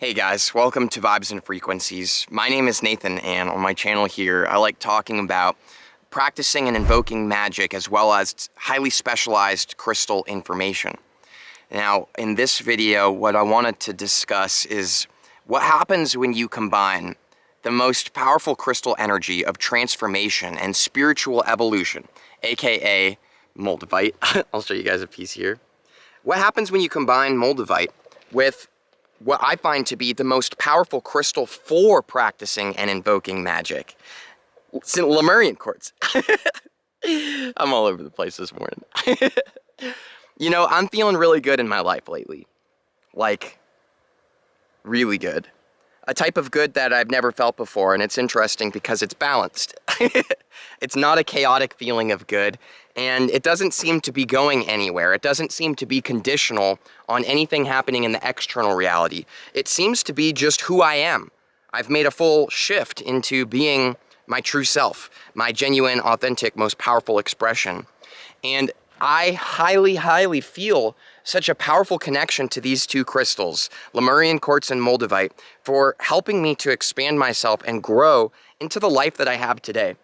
Hey guys, welcome to Vibes and Frequencies. My name is Nathan, and on my channel here, I like talking about practicing and invoking magic as well as highly specialized crystal information. Now, in this video, what I wanted to discuss is what happens when you combine the most powerful crystal energy of transformation and spiritual evolution, aka Moldavite. I'll show you guys a piece here. What happens when you combine Moldavite with what I find to be the most powerful crystal for practicing and invoking magic? It's Lemurian quartz. I'm all over the place this morning. You know, I'm feeling really good in my life lately. Like, really good. A type of good that I've never felt before, and it's interesting because it's balanced. It's not a chaotic feeling of good, and it doesn't seem to be going anywhere. It doesn't seem to be conditional on anything happening in the external reality. It seems to be just who I am. I've made a full shift into being my true self, my genuine, authentic, most powerful expression. And I highly feel such a powerful connection to these two crystals, Lemurian quartz and Moldavite, for helping me to expand myself and grow into the life that I have today.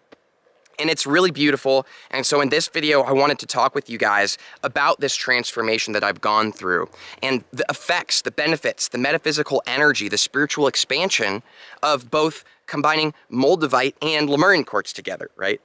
And it's really beautiful. And so in this video, I wanted to talk with you guys about this transformation that I've gone through and the effects, the benefits, the metaphysical energy, the spiritual expansion of both combining Moldavite and Lemurian quartz together, right?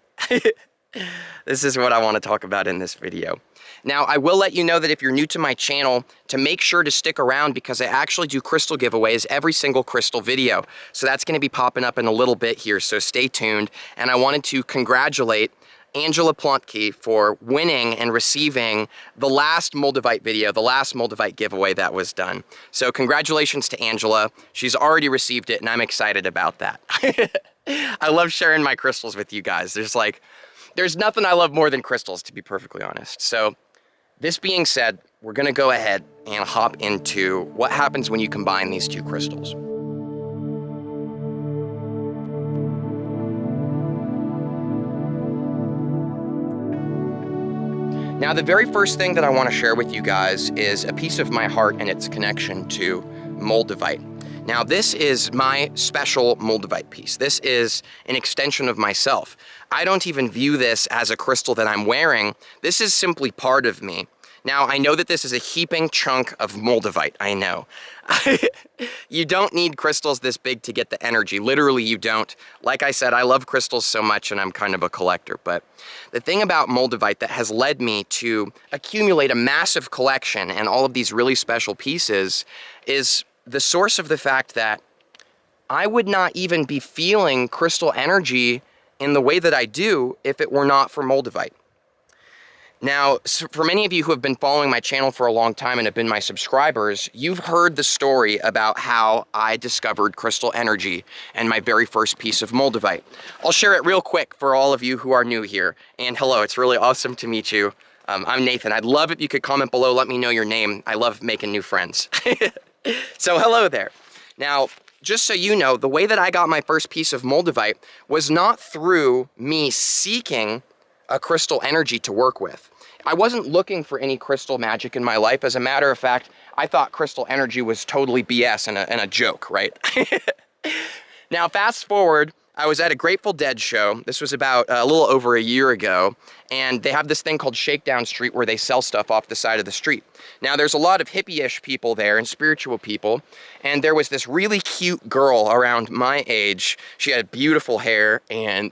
This is what I want to talk about in this video. Now, I will let you know that if you're new to my channel, to make sure to stick around because I actually do crystal giveaways every single crystal video. So that's going to be popping up in a little bit here, so stay tuned. And I wanted to congratulate Angela Pluntke for winning and receiving the last Moldavite video, the last Moldavite giveaway that was done. So congratulations to Angela. She's already received it, and I'm excited about that. I love sharing my crystals with you guys. There's nothing I love more than crystals, to be perfectly honest. So this being said, we're gonna go ahead and hop into what happens when you combine these two crystals. Now, the very first thing that I want to share with you guys is a piece of my heart and its connection to Moldavite. Now, this is my special Moldavite piece. This is an extension of myself. I don't even view this as a crystal that I'm wearing. This is simply part of me. Now, I know that this is a heaping chunk of Moldavite, I know. You don't need crystals this big to get the energy. Literally, you don't. Like I said, I love crystals so much and I'm kind of a collector. But the thing about Moldavite that has led me to accumulate a massive collection and all of these really special pieces is the source of the fact that I would not even be feeling crystal energy in the way that I do if it were not for Moldavite. Now, for many of you who have been following my channel for a long time and have been my subscribers, you've heard the story about how I discovered crystal energy and my very first piece of Moldavite. I'll share it real quick for all of you who are new here. And hello, it's really awesome to meet you. I'm Nathan. I'd love if you could comment below, let me know your name. I love making new friends. So hello there. Now, just so you know, the way that I got my first piece of Moldavite was not through me seeking a crystal energy to work with. I wasn't looking for any crystal magic in my life. As a matter of fact, I thought crystal energy was totally BS and a joke, right? Now, fast forward, I was at a Grateful Dead show. This was about a little over a year ago, and they have this thing called Shakedown Street where they sell stuff off the side of the street. Now, there's a lot of hippie-ish people there and spiritual people, and there was this really cute girl around my age. She had beautiful hair, and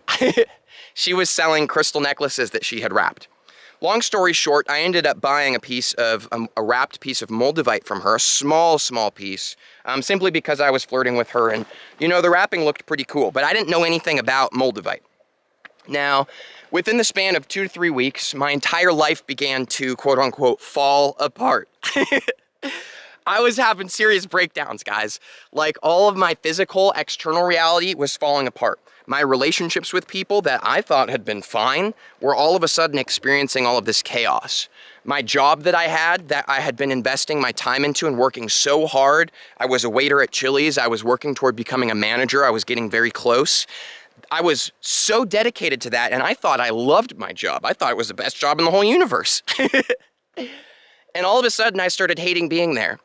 she was selling crystal necklaces that she had wrapped. Long story short, I ended up buying a wrapped piece of Moldavite from her, a small piece, simply because I was flirting with her, and you know, the wrapping looked pretty cool, but I didn't know anything about Moldavite. Now, within the span of 2 to 3 weeks, my entire life began to, quote unquote, fall apart. I was having serious breakdowns, guys. Like, all of my physical, external reality was falling apart. My relationships with people that I thought had been fine were all of a sudden experiencing all of this chaos. My job that I had been investing my time into and working so hard. I was a waiter at Chili's. I was working toward becoming a manager. I was getting very close. I was so dedicated to that, and I thought I loved my job. I thought it was the best job in the whole universe. And all of a sudden, I started hating being there.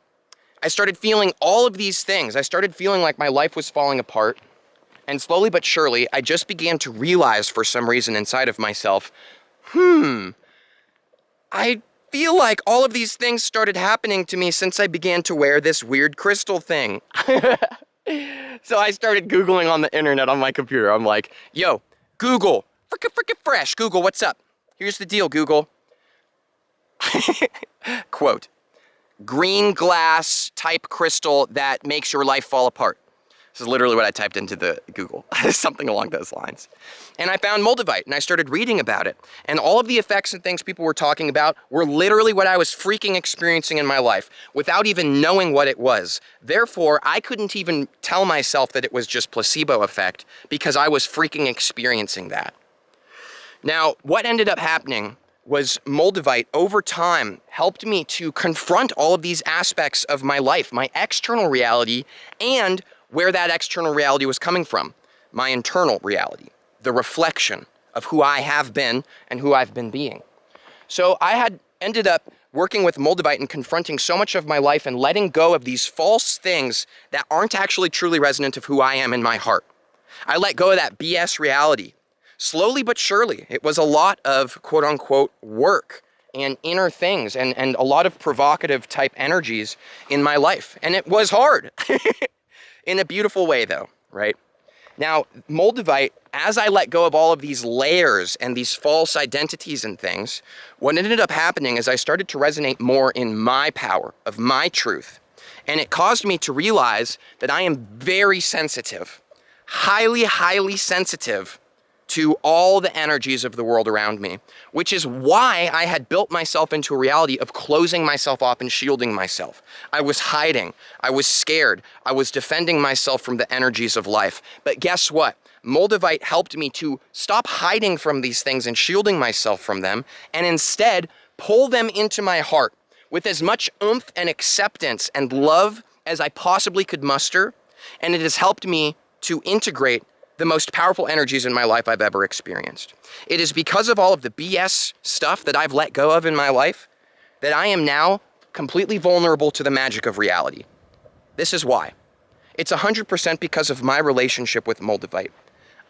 I started feeling all of these things. I started feeling like my life was falling apart. And slowly but surely, I just began to realize for some reason inside of myself, I feel like all of these things started happening to me since I began to wear this weird crystal thing. So I started Googling on the internet on my computer. I'm like, yo, Google, frickin' fresh. Google, what's up? Here's the deal, Google. Quote, green glass type crystal that makes your life fall apart. This is literally what I typed into the Google, something along those lines. And I found Moldavite, and I started reading about it. And all of the effects and things people were talking about were literally what I was freaking experiencing in my life without even knowing what it was. Therefore, I couldn't even tell myself that it was just placebo effect because I was freaking experiencing that. Now, what ended up happening was Moldavite over time helped me to confront all of these aspects of my life, my external reality, and where that external reality was coming from, my internal reality, the reflection of who I have been and who I've been being. So I had ended up working with Moldavite and confronting so much of my life and letting go of these false things that aren't actually truly resonant of who I am in my heart. I let go of that BS reality. Slowly but surely, it was a lot of quote unquote work and inner things and a lot of provocative type energies in my life. And it was hard. In a beautiful way though, right? Now, Moldavite, as I let go of all of these layers and these false identities and things, what ended up happening is I started to resonate more in my power, of my truth. And it caused me to realize that I am very sensitive, highly, highly sensitive to all the energies of the world around me, which is why I had built myself into a reality of closing myself off and shielding myself. I was hiding, I was scared, I was defending myself from the energies of life. But guess what? Moldavite helped me to stop hiding from these things and shielding myself from them, and instead pull them into my heart with as much oomph and acceptance and love as I possibly could muster, and it has helped me to integrate the most powerful energies in my life I've ever experienced. It is because of all of the BS stuff that I've let go of in my life that I am now completely vulnerable to the magic of reality. This is why. It's 100% because of my relationship with Moldavite.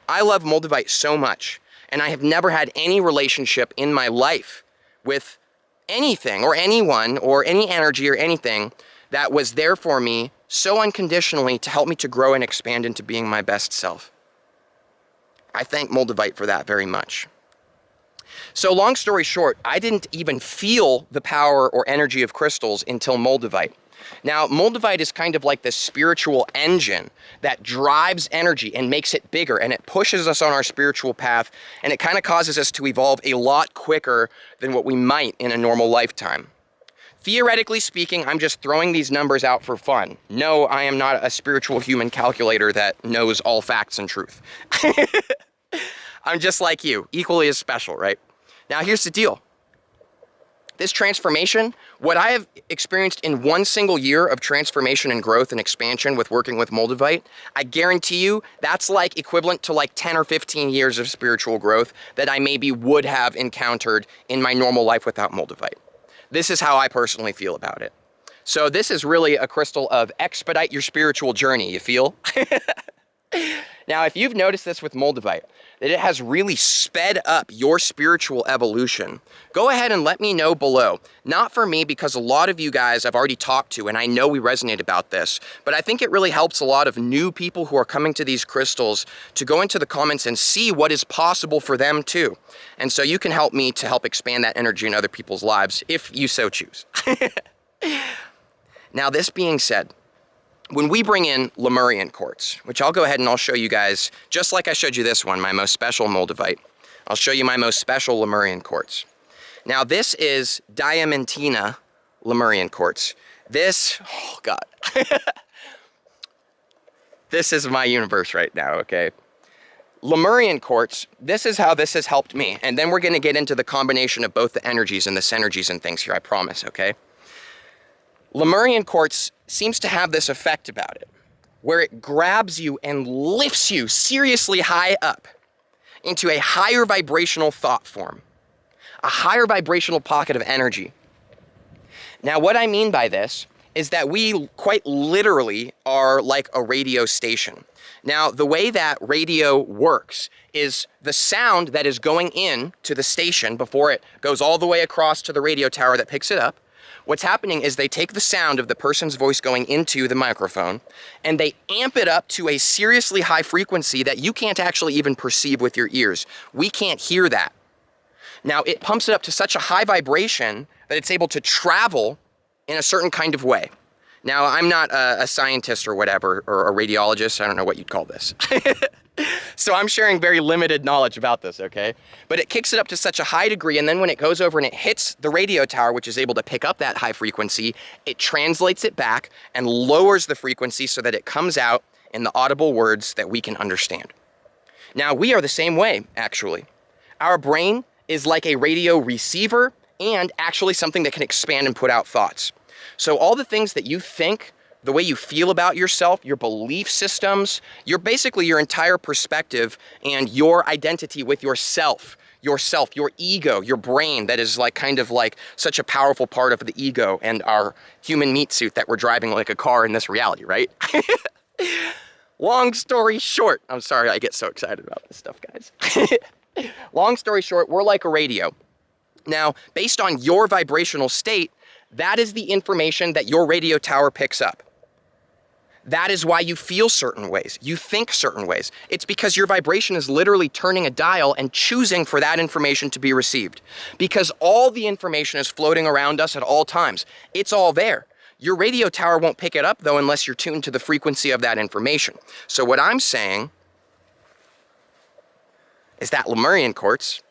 I love Moldavite so much, and I have never had any relationship in my life with anything or anyone or any energy or anything that was there for me so unconditionally to help me to grow and expand into being my best self. I thank Moldavite for that very much. So long story short, I didn't even feel the power or energy of crystals until Moldavite. Now, Moldavite is kind of like this spiritual engine that drives energy and makes it bigger, and it pushes us on our spiritual path, and it kind of causes us to evolve a lot quicker than what we might in a normal lifetime. Theoretically speaking, I'm just throwing these numbers out for fun. No, I am not a spiritual human calculator that knows all facts and truth. I'm just like you, equally as special, right? Now here's the deal. This transformation, what I have experienced in one single year of transformation and growth and expansion with working with Moldavite, I guarantee you that's like equivalent to like 10 or 15 years of spiritual growth that I maybe would have encountered in my normal life without Moldavite. This is how I personally feel about it. So this is really a crystal of expedite your spiritual journey, you feel? Now, if you've noticed this with Moldavite, that it has really sped up your spiritual evolution, go ahead and let me know below. Not for me, because a lot of you guys I've already talked to, and I know we resonate about this, but I think it really helps a lot of new people who are coming to these crystals to go into the comments and see what is possible for them too. And so you can help me to help expand that energy in other people's lives, if you so choose. Now, this being said, when we bring in Lemurian quartz, which I'll go ahead and I'll show you guys, just like I showed you this one, my most special Moldavite, I'll show you my most special Lemurian quartz. Now this is Diamantina Lemurian quartz. This, oh God. This is my universe right now, okay? Lemurian quartz, this is how this has helped me. And then we're gonna get into the combination of both the energies and the synergies and things here, I promise, okay? Lemurian quartz seems to have this effect about it, where it grabs you and lifts you seriously high up into a higher vibrational thought form, a higher vibrational pocket of energy. Now, what I mean by this is that we quite literally are like a radio station. Now, the way that radio works is the sound that is going in to the station before it goes all the way across to the radio tower that picks it up. What's happening is they take the sound of the person's voice going into the microphone and they amp it up to a seriously high frequency that you can't actually even perceive with your ears. We can't hear that. Now, it pumps it up to such a high vibration that it's able to travel in a certain kind of way. Now, I'm not a scientist or whatever, or a radiologist. I don't know what you'd call this. So I'm sharing very limited knowledge about this, okay? But it kicks it up to such a high degree, and then when it goes over and it hits the radio tower, which is able to pick up that high frequency, it translates it back and lowers the frequency so that it comes out in the audible words that we can understand. Now, we are the same way, actually. Our brain is like a radio receiver and actually something that can expand and put out thoughts. So all the things that you think, the way you feel about yourself, your belief systems, your entire perspective and your identity with yourself, your ego, your brain that is kind of like such a powerful part of the ego and our human meat suit that we're driving like a car in this reality, right? Long story short, I'm sorry I get so excited about this stuff, guys. Long story short, we're like a radio. Now, based on your vibrational state, that is the information that your radio tower picks up. That is why you feel certain ways, you think certain ways. It's because your vibration is literally turning a dial and choosing for that information to be received. Because all the information is floating around us at all times. It's all there. Your radio tower won't pick it up, though, unless you're tuned to the frequency of that information. So what I'm saying is that Lemurian quartz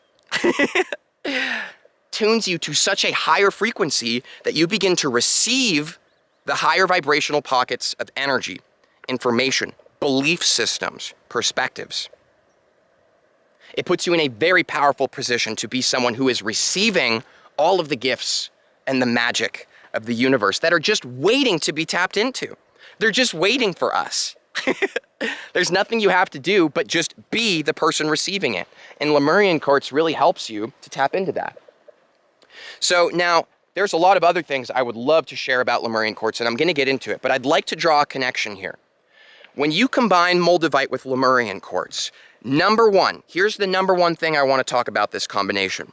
tunes you to such a higher frequency that you begin to receive the higher vibrational pockets of energy, information, belief systems, perspectives. It puts you in a very powerful position to be someone who is receiving all of the gifts and the magic of the universe that are just waiting to be tapped into. They're just waiting for us. There's nothing you have to do but just be the person receiving it. And Lemurian quartz really helps you to tap into that. So now, there's a lot of other things I would love to share about Lemurian quartz, and I'm going to get into it, but I'd like to draw a connection here. When you combine Moldavite with Lemurian quartz, here's the number one thing I want to talk about this combination.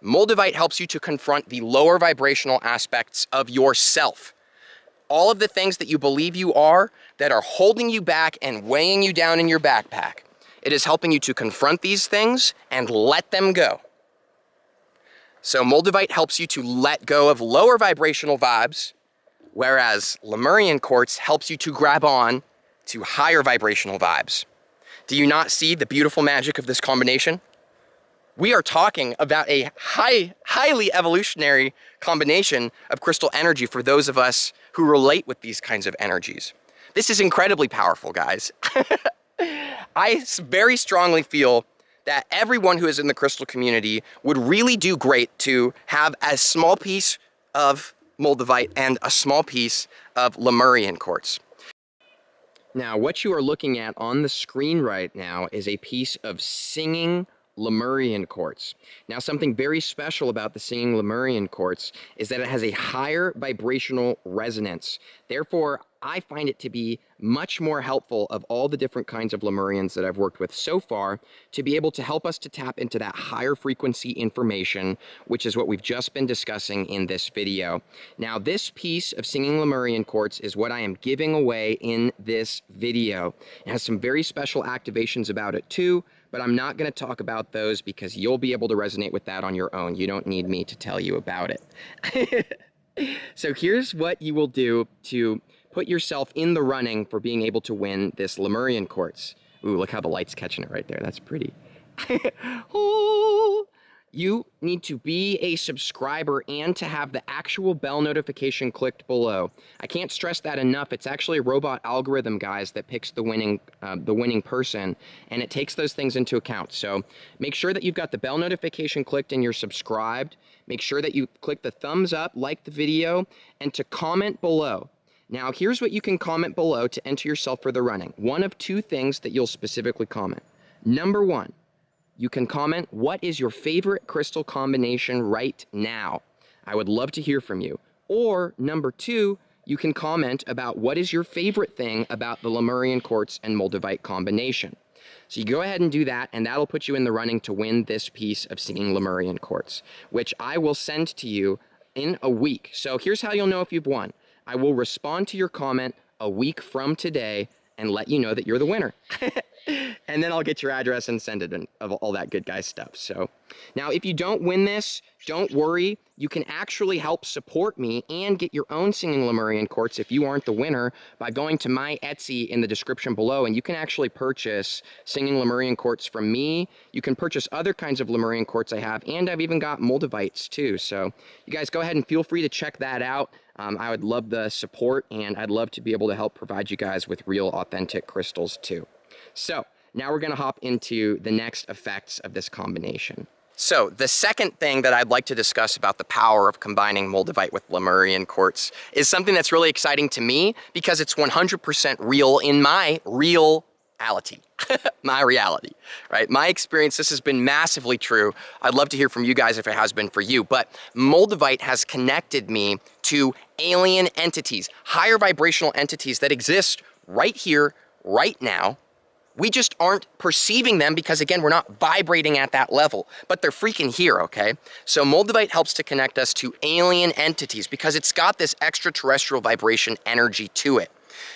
Moldavite helps you to confront the lower vibrational aspects of yourself. All of the things that you believe you are that are holding you back and weighing you down in your backpack. It is helping you to confront these things and let them go. So Moldavite helps you to let go of lower vibrational vibes, whereas Lemurian quartz helps you to grab on to higher vibrational vibes. Do you not see the beautiful magic of this combination? We are talking about a highly evolutionary combination of crystal energy for those of us who relate with these kinds of energies. This is incredibly powerful, guys. I very strongly feel that everyone who is in the crystal community would really do great to have a small piece of Moldavite and a small piece of Lemurian quartz. Now, what you are looking at on the screen right now is a piece of singing Lemurian quartz. Now, something very special about the singing Lemurian quartz is that it has a higher vibrational resonance. Therefore, I find it to be much more helpful of all the different kinds of Lemurians that I've worked with so far to be able to help us to tap into that higher frequency information, which is what we've just been discussing in this video. Now, this piece of singing Lemurian quartz is what I am giving away in this video. It has some very special activations about it too, but I'm not going to talk about those because you'll be able to resonate with that on your own. You don't need me to tell you about it. So here's what you will do to put yourself in the running for being able to win this Lemurian quartz. Ooh, look how the light's catching it right there. That's pretty. Ooh. You need to be a subscriber and to have the actual bell notification clicked below. I can't stress that enough. It's actually a robot algorithm, guys, that picks the winning person, and it takes those things into account. So make sure that you've got the bell notification clicked and you're subscribed. Make sure that you click the thumbs up, like the video, and to comment below. Now, here's what you can comment below to enter yourself for the running. One of two things that you'll specifically comment. Number one, you can comment, what is your favorite crystal combination right now? I would love to hear from you. Or number two, you can comment about what is your favorite thing about the Lemurian Quartz and Moldavite combination. So you go ahead and do that, and that'll put you in the running to win this piece of Singing Lemurian Quartz, which I will send to you in a week. So here's how you'll know if you've won. I will respond to your comment a week from today and let you know that you're the winner. And then I'll get your address and send it, and all that good guy stuff. So now if you don't win this, don't worry. You can actually help support me and get your own Singing Lemurian Quartz if you aren't the winner by going to my Etsy in the description below, and you can actually purchase Singing Lemurian Quartz from me. You can purchase other kinds of Lemurian Quartz I have, and I've even got Moldavites too. So you guys go ahead and feel free to check that out. I would love the support, and I'd love to be able to help provide you guys with real authentic crystals too. So now we're going to hop into the next effects of this combination. So the second thing that I'd like to discuss about the power of combining Moldavite with Lemurian Quartz is something that's really exciting to me because it's 100% real in my reality. My reality, right? My experience, this has been massively true. I'd love to hear from you guys if it has been for you, but Moldavite has connected me to alien entities, higher vibrational entities that exist right here, right now. We just aren't perceiving them because, again, we're not vibrating at that level, but they're freaking here, okay? So Moldavite helps to connect us to alien entities because it's got this extraterrestrial vibration energy to it.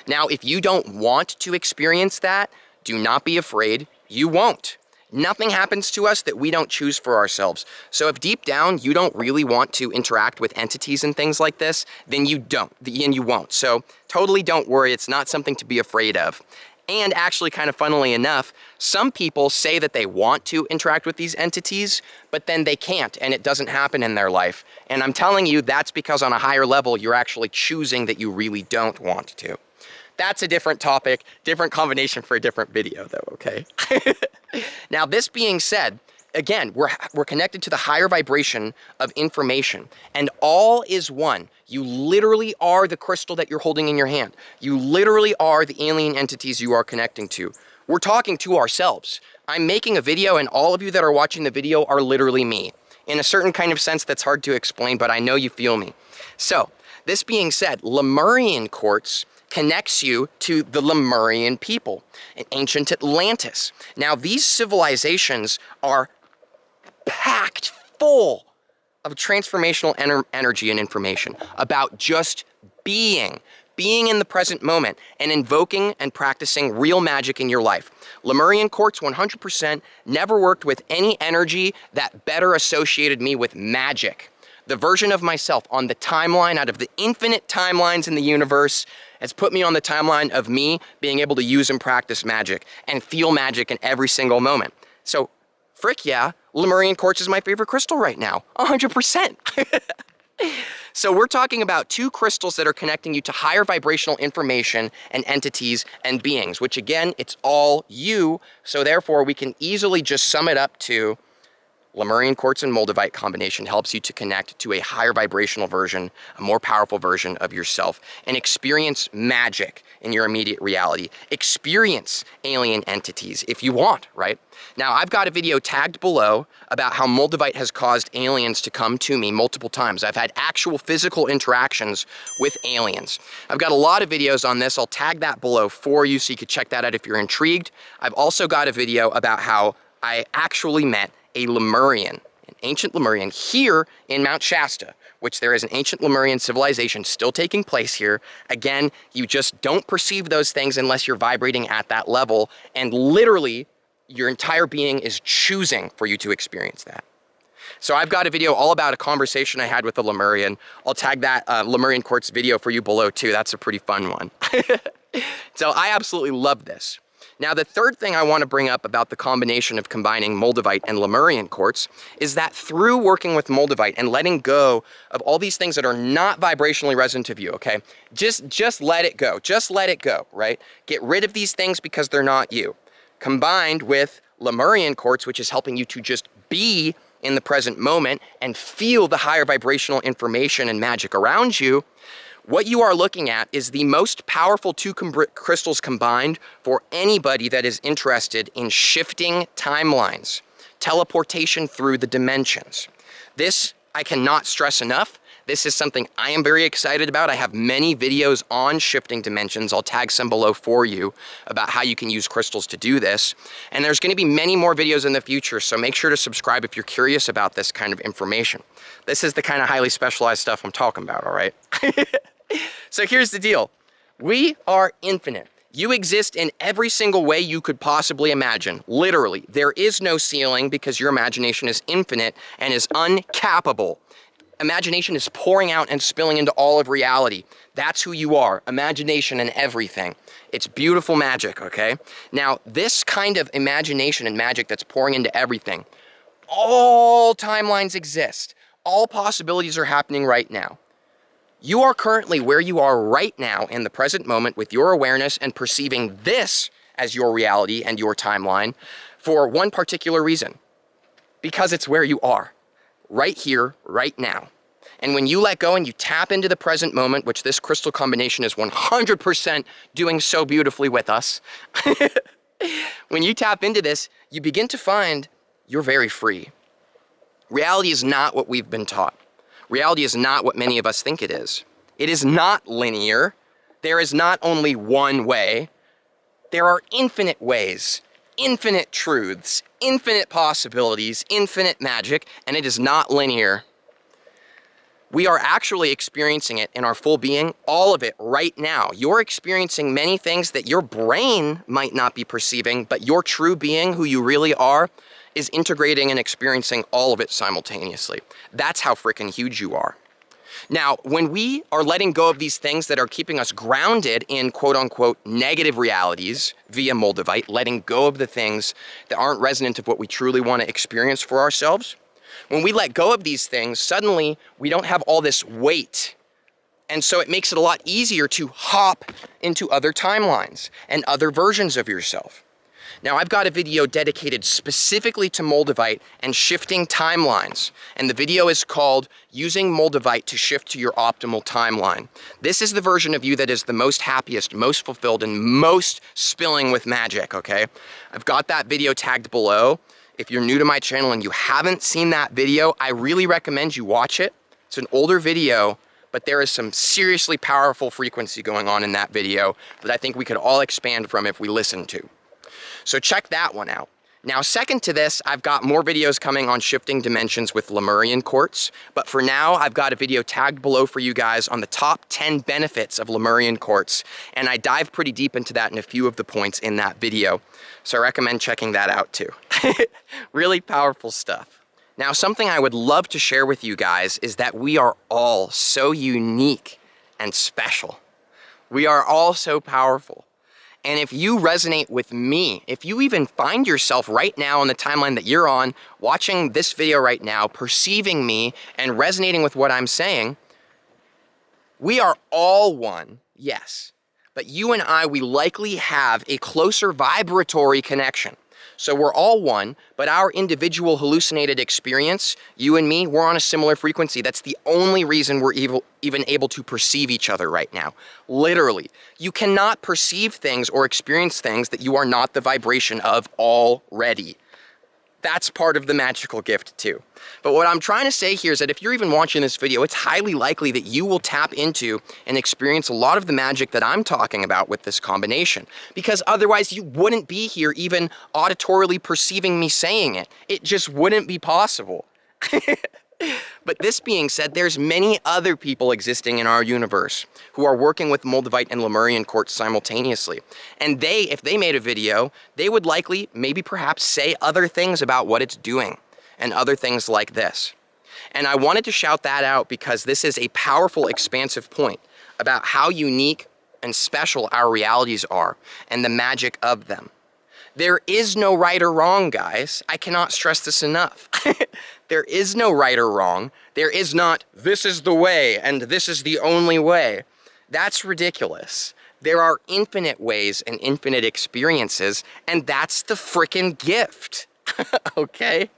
Now, if you don't want to experience that, do not be afraid, you won't. Nothing happens to us that we don't choose for ourselves. So if deep down you don't really want to interact with entities and things like this, then you don't, and you won't. So totally don't worry, it's not something to be afraid of. And actually, kind of funnily enough, some people say that they want to interact with these entities, but then they can't, and it doesn't happen in their life. And I'm telling you, that's because on a higher level, you're actually choosing that you really don't want to. That's a different topic, different combination for a different video though, okay? Now, this being said, again, we're connected to the higher vibration of information, and all is one. You literally are the crystal that you're holding in your hand. You literally are the alien entities you are connecting to. We're talking to ourselves. I'm making a video, and all of you that are watching the video are literally me. In a certain kind of sense that's hard to explain, but I know you feel me. So, this being said, Lemurian Quartz connects you to the Lemurian people in ancient Atlantis. Now, these civilizations are packed full of transformational energy and information about just being in the present moment and invoking and practicing real magic in your life. Lemurian Quartz 100% never worked with any energy that better associated me with magic. The version of myself on the timeline out of the infinite timelines in the universe has put me on the timeline of me being able to use and practice magic and feel magic in every single moment. So, frick yeah, Lemurian Quartz is my favorite crystal right now, 100%. So we're talking about two crystals that are connecting you to higher vibrational information and entities and beings, which again, it's all you, so therefore we can easily just sum it up to Lemurian Quartz and Moldavite combination helps you to connect to a higher vibrational version, a more powerful version of yourself, and experience magic in your immediate reality. Experience alien entities if you want, right? Now, I've got a video tagged below about how Moldavite has caused aliens to come to me multiple times. I've had actual physical interactions with aliens. I've got a lot of videos on this. I'll tag that below for you so you can check that out if you're intrigued. I've also got a video about how I actually met a Lemurian, an ancient Lemurian here in Mount Shasta, which there is an ancient Lemurian civilization still taking place here. Again, you just don't perceive those things unless you're vibrating at that level, and literally your entire being is choosing for you to experience that. So I've got a video all about a conversation I had with a Lemurian. I'll tag that Lemurian Quartz video for you below too. That's a pretty fun one. So I absolutely love this. Now, the third thing I want to bring up about the combination of combining Moldavite and Lemurian Quartz is that through working with Moldavite and letting go of all these things that are not vibrationally resonant of you, okay? Just let it go. Just let it go, right? Get rid of these things because they're not you. Combined with Lemurian Quartz, which is helping you to just be in the present moment and feel the higher vibrational information and magic around you, what you are looking at is the most powerful two crystals combined for anybody that is interested in shifting timelines, teleportation through the dimensions. This, I cannot stress enough, This is something I am very excited about. I have many videos on shifting dimensions. I'll tag some below for you about how you can use crystals to do this. And there's going to be many more videos in the future, so make sure to subscribe if you're curious about this kind of information. This is the kind of highly specialized stuff I'm talking about, all right? So here's the deal. We are infinite. You exist in every single way you could possibly imagine. Literally, there is no ceiling because your imagination is infinite and is uncappable. Imagination is pouring out and spilling into all of reality. That's who you are, imagination and everything. It's beautiful magic, okay? Now, this kind of imagination and magic that's pouring into everything, all timelines exist. All possibilities are happening right now. You are currently where you are right now in the present moment with your awareness and perceiving this as your reality and your timeline for one particular reason. Because it's where you are. Right here, right now. And when you let go and you tap into the present moment, which this crystal combination is 100% doing so beautifully with us, when you tap into this, you begin to find you're very free. Reality is not what we've been taught. Reality is not what many of us think it is. It is not linear. There is not only one way. There are infinite ways, infinite truths, infinite possibilities, infinite magic, and it is not linear. We are actually experiencing it in our full being, all of it right now. You're experiencing many things that your brain might not be perceiving, but your true being, who you really are, is integrating and experiencing all of it simultaneously. That's how freaking huge you are. Now, when we are letting go of these things that are keeping us grounded in quote-unquote negative realities via Moldavite, letting go of the things that aren't resonant of what we truly want to experience for ourselves, when we let go of these things, suddenly we don't have all this weight. And so it makes it a lot easier to hop into other timelines and other versions of yourself. Now, I've got a video dedicated specifically to Moldavite and shifting timelines. And the video is called Using Moldavite to Shift to Your Optimal Timeline. This is the version of you that is the most happiest, most fulfilled, and most spilling with magic, okay? I've got that video tagged below. If you're new to my channel and you haven't seen that video, I really recommend you watch it. It's an older video, but there is some seriously powerful frequency going on in that video that I think we could all expand from if we listen to. So check that one out. Now, second to this, I've got more videos coming on shifting dimensions with Lemurian quartz, but for now, I've got a video tagged below for you guys on the top 10 benefits of Lemurian quartz, and I dive pretty deep into that in a few of the points in that video. So I recommend checking that out too. Really powerful stuff. Now, something I would love to share with you guys is that we are all so unique and special. We are all so powerful. And if you resonate with me, if you even find yourself right now on the timeline that you're on, watching this video right now, perceiving me and resonating with what I'm saying, we are all one, yes. But you and I, we likely have a closer vibratory connection. So we're all one, but our individual hallucinated experience, you and me, we're on a similar frequency. That's the only reason we're even able to perceive each other right now. Literally. You cannot perceive things or experience things that you are not the vibration of already. That's part of the magical gift too. But what I'm trying to say here is that if you're even watching this video, it's highly likely that you will tap into and experience a lot of the magic that I'm talking about with this combination. Because otherwise you wouldn't be here even auditorily perceiving me saying it. It just wouldn't be possible. But this being said, there's many other people existing in our universe who are working with Moldavite and Lemurian quartz simultaneously. And if they made a video, they would likely, maybe perhaps, say other things about what it's doing and other things like this. And I wanted to shout that out because this is a powerful, expansive point about how unique and special our realities are and the magic of them. There is no right or wrong, guys. I cannot stress this enough. There is no right or wrong. There is not, this is the way and this is the only way. That's ridiculous. There are infinite ways and infinite experiences, and that's the frickin' gift. Okay?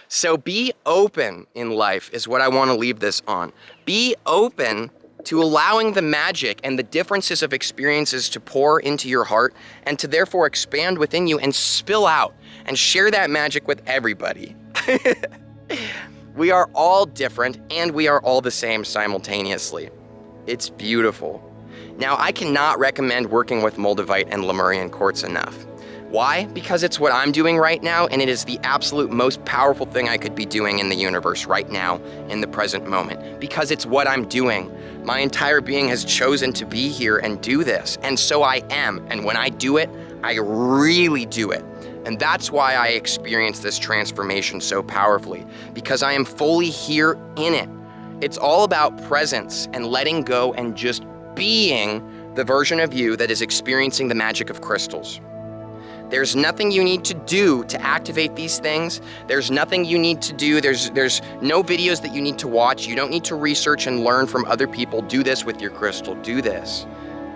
So be open in life is what I want to leave this on. Be open to allowing the magic and the differences of experiences to pour into your heart and to therefore expand within you and spill out and share that magic with everybody. We are all different, and we are all the same simultaneously. It's beautiful. Now, I cannot recommend working with Moldavite and Lemurian quartz enough. Why? Because it's what I'm doing right now, and it is the absolute most powerful thing I could be doing in the universe right now, in the present moment. Because it's what I'm doing. My entire being has chosen to be here and do this, and so I am. And when I do it, I really do it. And that's why I experience this transformation so powerfully, because I am fully here in it. It's all about presence and letting go and just being the version of you that is experiencing the magic of crystals. There's nothing you need to do to activate these things. There's nothing you need to do. There's no videos that you need to watch. You don't need to research and learn from other people. Do this with your crystal. Do this.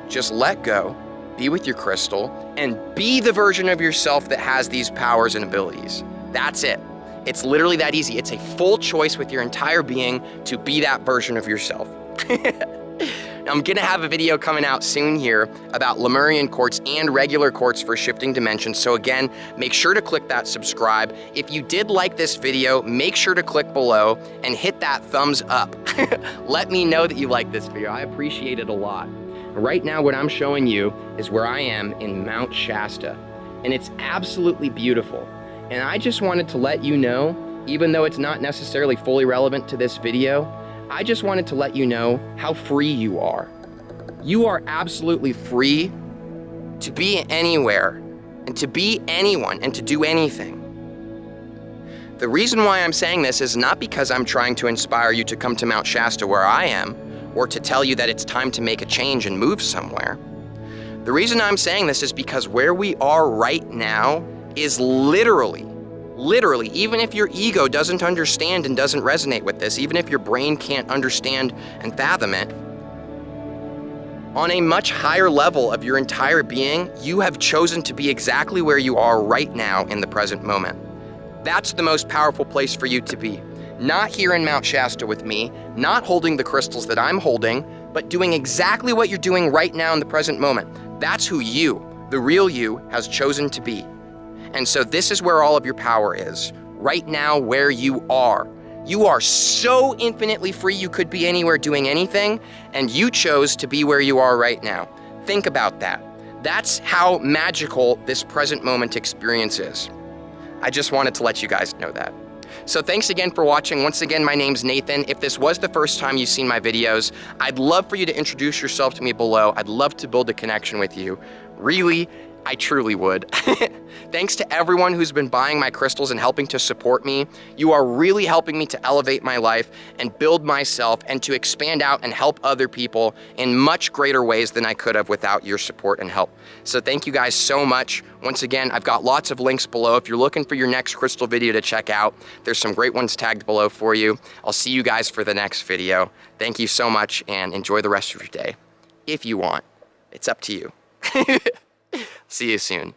Just let go, be with your crystal, and be the version of yourself that has these powers and abilities. That's it. It's literally that easy. It's a full choice with your entire being to be that version of yourself. I'm gonna have a video coming out soon here about Lemurian quartz and regular quartz for shifting dimensions. So again, make sure to click that subscribe. If you did like this video, make sure to click below and hit that thumbs up. Let me know that you like this video. I appreciate it a lot. Right now, what I'm showing you is where I am in Mount Shasta, and it's absolutely beautiful. And I just wanted to let you know, even though it's not necessarily fully relevant to this video, I just wanted to let you know how free you are. You are absolutely free to be anywhere and to be anyone and to do anything. The reason why I'm saying this is not because I'm trying to inspire you to come to Mount Shasta where I am, or to tell you that it's time to make a change and move somewhere. The reason I'm saying this is because where we are right now is literally, even if your ego doesn't understand and doesn't resonate with this, even if your brain can't understand and fathom it, on a much higher level of your entire being, you have chosen to be exactly where you are right now in the present moment. That's the most powerful place for you to be. Not here in Mount Shasta with me, not holding the crystals that I'm holding, but doing exactly what you're doing right now in the present moment. That's who you, the real you, has chosen to be. And so this is where all of your power is, right now where you are. You are so infinitely free you could be anywhere doing anything, and you chose to be where you are right now. Think about that. That's how magical this present moment experience is. I just wanted to let you guys know that. So thanks again for watching. Once again, my name's Nathan. If this was the first time you've seen my videos, I'd love for you to introduce yourself to me below. I'd love to build a connection with you. Really, I truly would. Thanks to everyone who's been buying my crystals and helping to support me. You are really helping me to elevate my life and build myself and to expand out and help other people in much greater ways than I could have without your support and help. So thank you guys so much. Once again, I've got lots of links below. If you're looking for your next crystal video to check out, there's some great ones tagged below for you. I'll see you guys for the next video. Thank you so much and enjoy the rest of your day. If you want, it's up to you. See you soon.